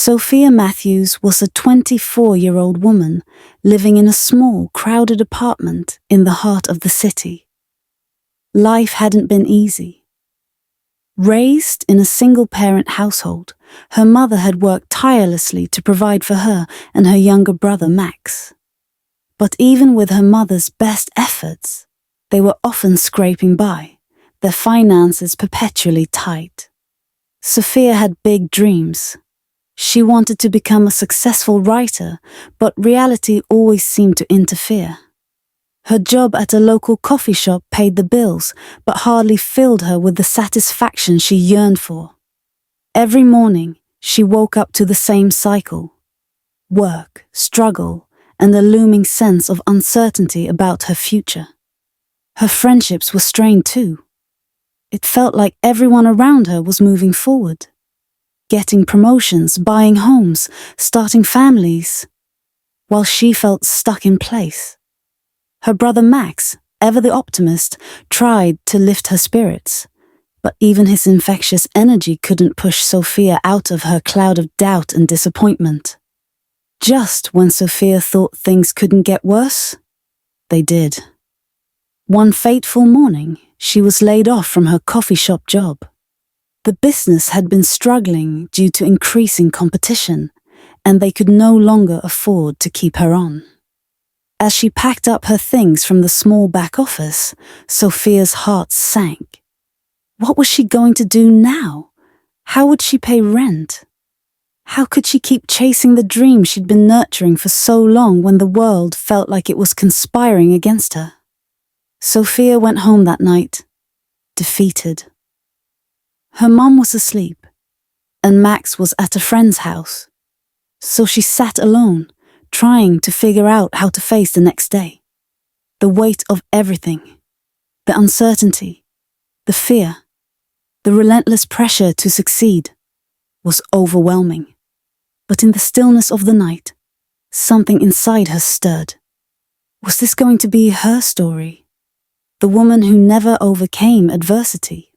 Sophia Matthews was a 24-year-old woman living in a small, crowded apartment in the heart of the city. Life hadn't been easy. Raised in a single-parent household, her mother had worked tirelessly to provide for her and her younger brother Max. But even with her mother's best efforts, they were often scraping by, their finances perpetually tight. Sophia had big dreams. She wanted to become a successful writer, but reality always seemed to interfere. Her job at a local coffee shop paid the bills, but hardly filled her with the satisfaction she yearned for. Every morning, she woke up to the same cycle: work, struggle, and a looming sense of uncertainty about her future. Her friendships were strained too. It felt like everyone around her was moving forward, getting promotions, buying homes, starting families, while she felt stuck in place. Her brother Max, ever the optimist, tried to lift her spirits, but even his infectious energy couldn't push Sophia out of her cloud of doubt and disappointment. Just when Sophia thought things couldn't get worse, they did. One fateful morning, she was laid off from her coffee shop job. The business had been struggling due to increasing competition, and they could no longer afford to keep her on. As she packed up her things from the small back office, Sophia's heart sank. What was she going to do now? How would she pay rent? How could she keep chasing the dream she'd been nurturing for so long when the world felt like it was conspiring against her? Sophia went home that night, defeated. Her mum was asleep, and Max was at a friend's house, so she sat alone, trying to figure out how to face the next day. The weight of everything, the uncertainty, the fear, the relentless pressure to succeed, was overwhelming. But in the stillness of the night, something inside her stirred. Was this going to be her story? The woman who never overcame adversity?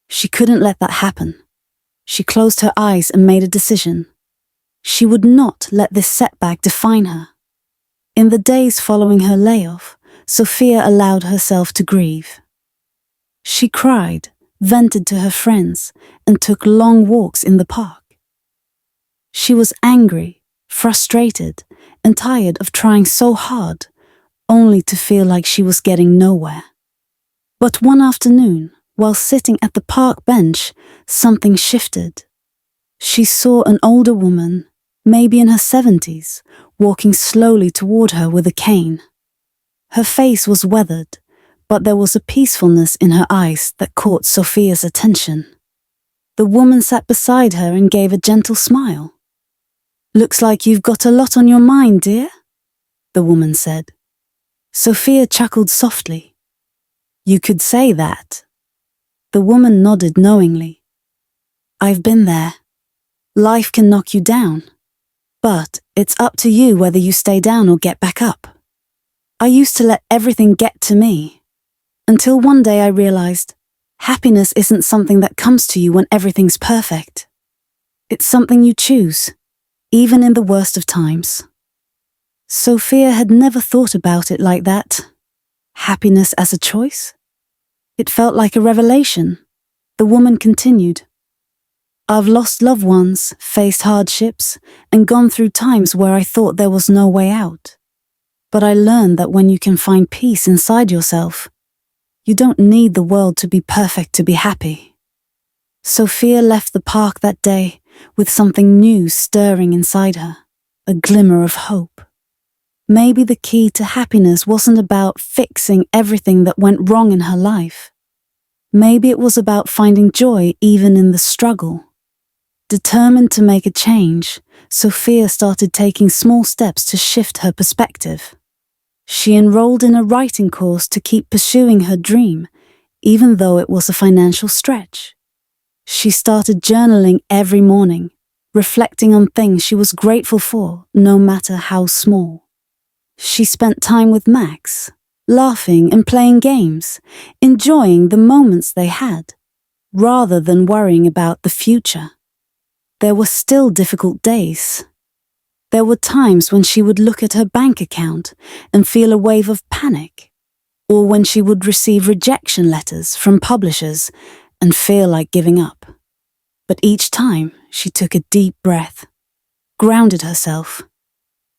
She couldn't let that happen. She closed her eyes and made a decision. She would not let this setback define her. In the days following her layoff, Sophia allowed herself to grieve. She cried, vented to her friends, and took long walks in the park. She was angry, frustrated, and tired of trying so hard, only to feel like she was getting nowhere. But one afternoon, while sitting at the park bench, something shifted. She saw an older woman, maybe in her 70s, walking slowly toward her with a cane. Her face was weathered, but there was a peacefulness in her eyes that caught Sophia's attention. The woman sat beside her and gave a gentle smile. "Looks like you've got a lot on your mind, dear," the woman said. Sophia chuckled softly. "You could say that." The woman nodded knowingly. "I've been there. Life can knock you down, but it's up to you whether you stay down or get back up. I used to let everything get to me, until one day I realized happiness isn't something that comes to you when everything's perfect. It's something you choose, even in the worst of times." Sophia had never thought about it like that. Happiness as a choice? It felt like a revelation. The woman continued, "I've lost loved ones, faced hardships, and gone through times where I thought there was no way out. But I learned that when you can find peace inside yourself, you don't need the world to be perfect to be happy." Sophia left the park that day with something new stirring inside her, a glimmer of hope. Maybe the key to happiness wasn't about fixing everything that went wrong in her life. Maybe it was about finding joy even in the struggle. Determined to make a change, Sophia started taking small steps to shift her perspective. She enrolled in a writing course to keep pursuing her dream, even though it was a financial stretch. She started journaling every morning, reflecting on things she was grateful for, no matter how small. She spent time with Max, laughing and playing games, enjoying the moments they had, rather than worrying about the future. There were still difficult days. There were times when she would look at her bank account and feel a wave of panic, or when she would receive rejection letters from publishers and feel like giving up. But each time she took a deep breath, grounded herself,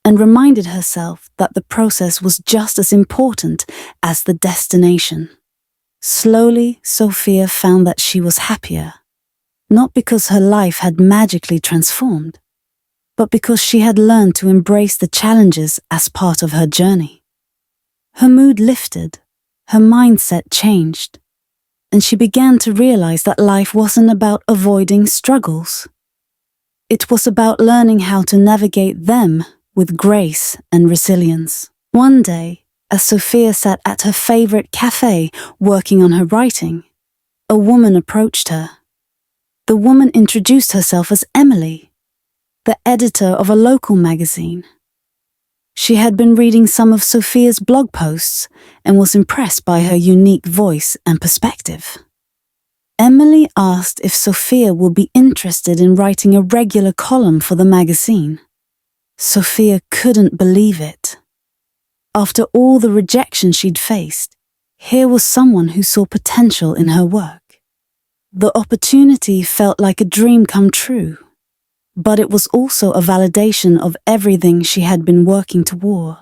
and reminded herself that the process was just as important as the destination. Slowly, Sophia found that she was happier, not because her life had magically transformed, but because she had learned to embrace the challenges as part of her journey. Her mood lifted, her mindset changed, and she began to realize that life wasn't about avoiding struggles. It was about learning how to navigate them with grace and resilience. One day, as Sophia sat at her favorite cafe working on her writing, a woman approached her. The woman introduced herself as Emily, the editor of a local magazine. She had been reading some of Sophia's blog posts and was impressed by her unique voice and perspective. Emily asked if Sophia would be interested in writing a regular column for the magazine. Sophia couldn't believe it. After all the rejection she'd faced, here was someone who saw potential in her work. The opportunity felt like a dream come true, but it was also a validation of everything she had been working toward.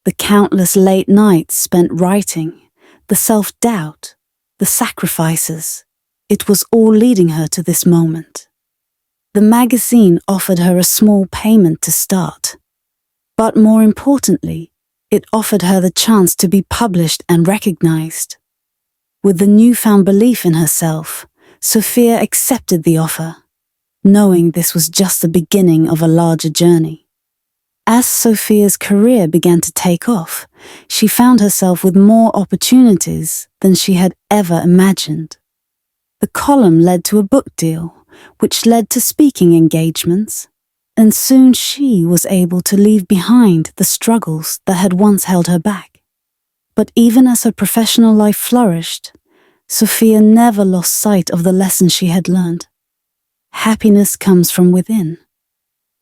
The countless late nights spent writing, the self-doubt, the sacrifices, it was all leading her to this moment. The magazine offered her a small payment to start, but more importantly, it offered her the chance to be published and recognized. With the newfound belief in herself, Sophia accepted the offer, knowing this was just the beginning of a larger journey. As Sophia's career began to take off, she found herself with more opportunities than she had ever imagined. The column led to a book deal, which led to speaking engagements, and soon she was able to leave behind the struggles that had once held her back. But even as her professional life flourished, Sophia never lost sight of the lesson she had learned. Happiness comes from within.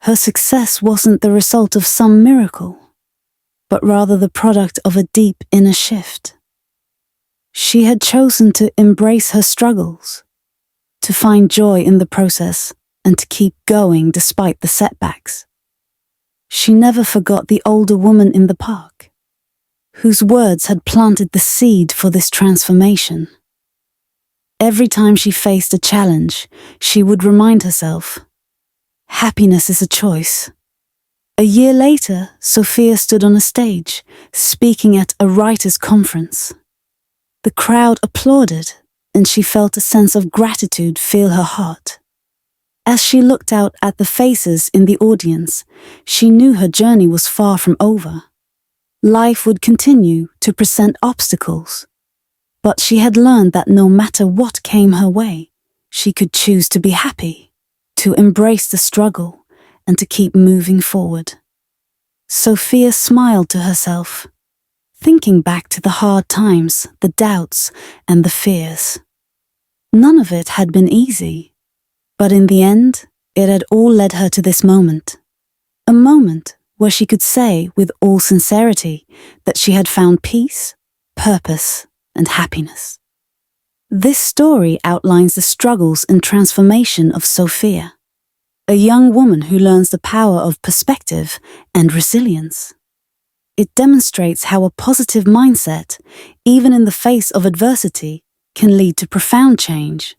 Her success wasn't the result of some miracle, but rather the product of a deep inner shift. She had chosen to embrace her struggles, to find joy in the process, and to keep going despite the setbacks. She never forgot the older woman in the park, whose words had planted the seed for this transformation. Every time she faced a challenge, she would remind herself, happiness is a choice. A year later, Sophia stood on a stage, speaking at a writers' conference. The crowd applauded, and she felt a sense of gratitude fill her heart. As she looked out at the faces in the audience, she knew her journey was far from over. Life would continue to present obstacles, but she had learned that no matter what came her way, she could choose to be happy, to embrace the struggle, and to keep moving forward. Sophia smiled to herself, thinking back to the hard times, the doubts, and the fears. None of it had been easy, but in the end, it had all led her to this moment. A moment where she could say with all sincerity that she had found peace, purpose, and happiness. This story outlines the struggles and transformation of Sophia, a young woman who learns the power of perspective and resilience. It demonstrates how a positive mindset, even in the face of adversity, can lead to profound change.